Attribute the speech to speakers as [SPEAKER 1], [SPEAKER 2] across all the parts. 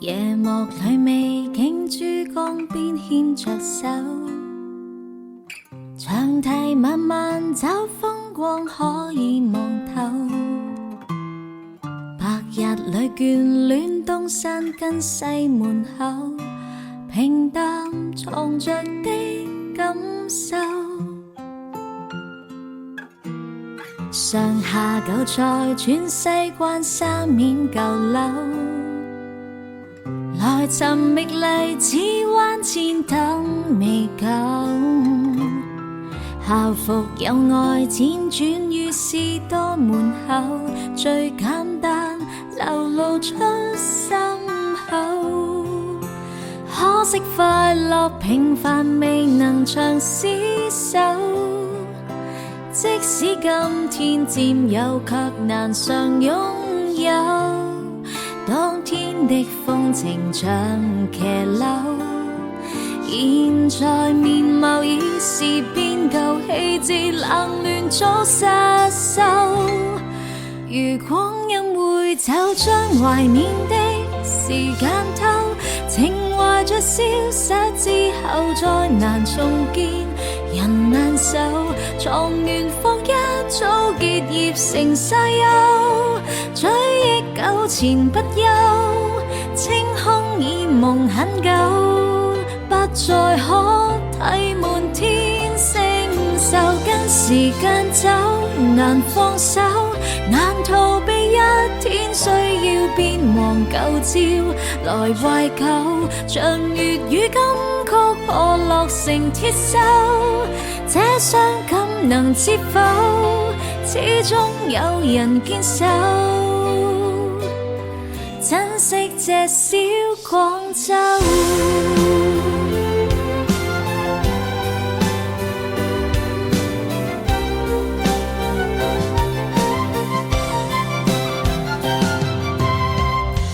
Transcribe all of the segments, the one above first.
[SPEAKER 1] 夜幕裏美景珠江邊牽着手，長堤慢慢走，風光可以望透。白日裏眷戀東山跟西門口，平淡藏着的感受。上下九載轉世關三面舊樓，來尋覓荔枝灣前等未久。校服有愛輾轉於士多門口，最簡單流露出心口。可惜快樂平凡未能長廝守，即使今天佔有卻難常擁有。當天的風情像騎樓，現在面貌已是變舊，氣節冷亂早失收。如光陰會走，將懷緬的時間偷，情懷着消失之後再難重見，人難受。狀元坊一早結業成沙丘，追憶糾纏不休，清空已夢很久，不再可體滿天星宿。跟時間走，難放手，難逃避一天需要變黃舊照來懷舊，像粵語金曲破落成鐵鏽，這傷感能接否？始終有人堅守，珍惜這小廣州。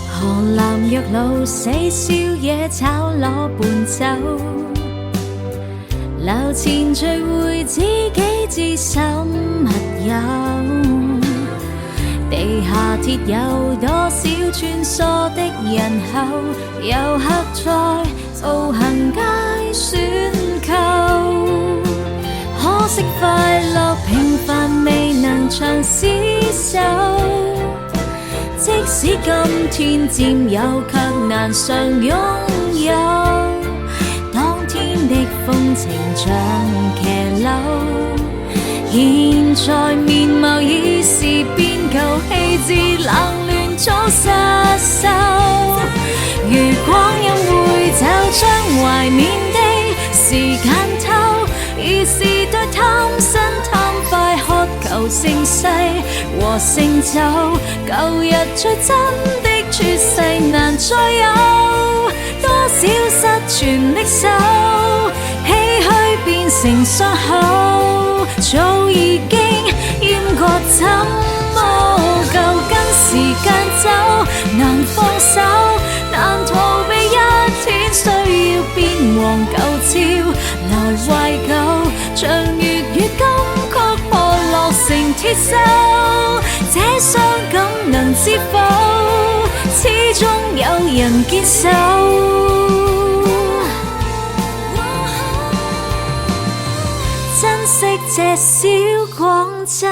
[SPEAKER 1] 河南藥路死宵夜炒螺伴酒，樓前聚會知己知心密友，地下鐵有多少穿梭的人口，遊客在步行街選購。可惜快樂平凡未能長廝守，即使今天佔有卻難常擁有。當天的風情像騎樓，現在面貌已是變舊，氣節冷亂早失收。如光陰會走，將懷緬的時間偷，已是對貪新貪快渴求盛世和成就。舊日最真的絕世難再有，多少失傳的手，唏噓變成傷口，早已經厭過怎麼舊。跟時間走，難放手，難逃避一天需要變黃舊照來懷舊，像粵語金曲破落成鐵鏽，這傷感能接否？始終有人堅守，珍惜這小廣州。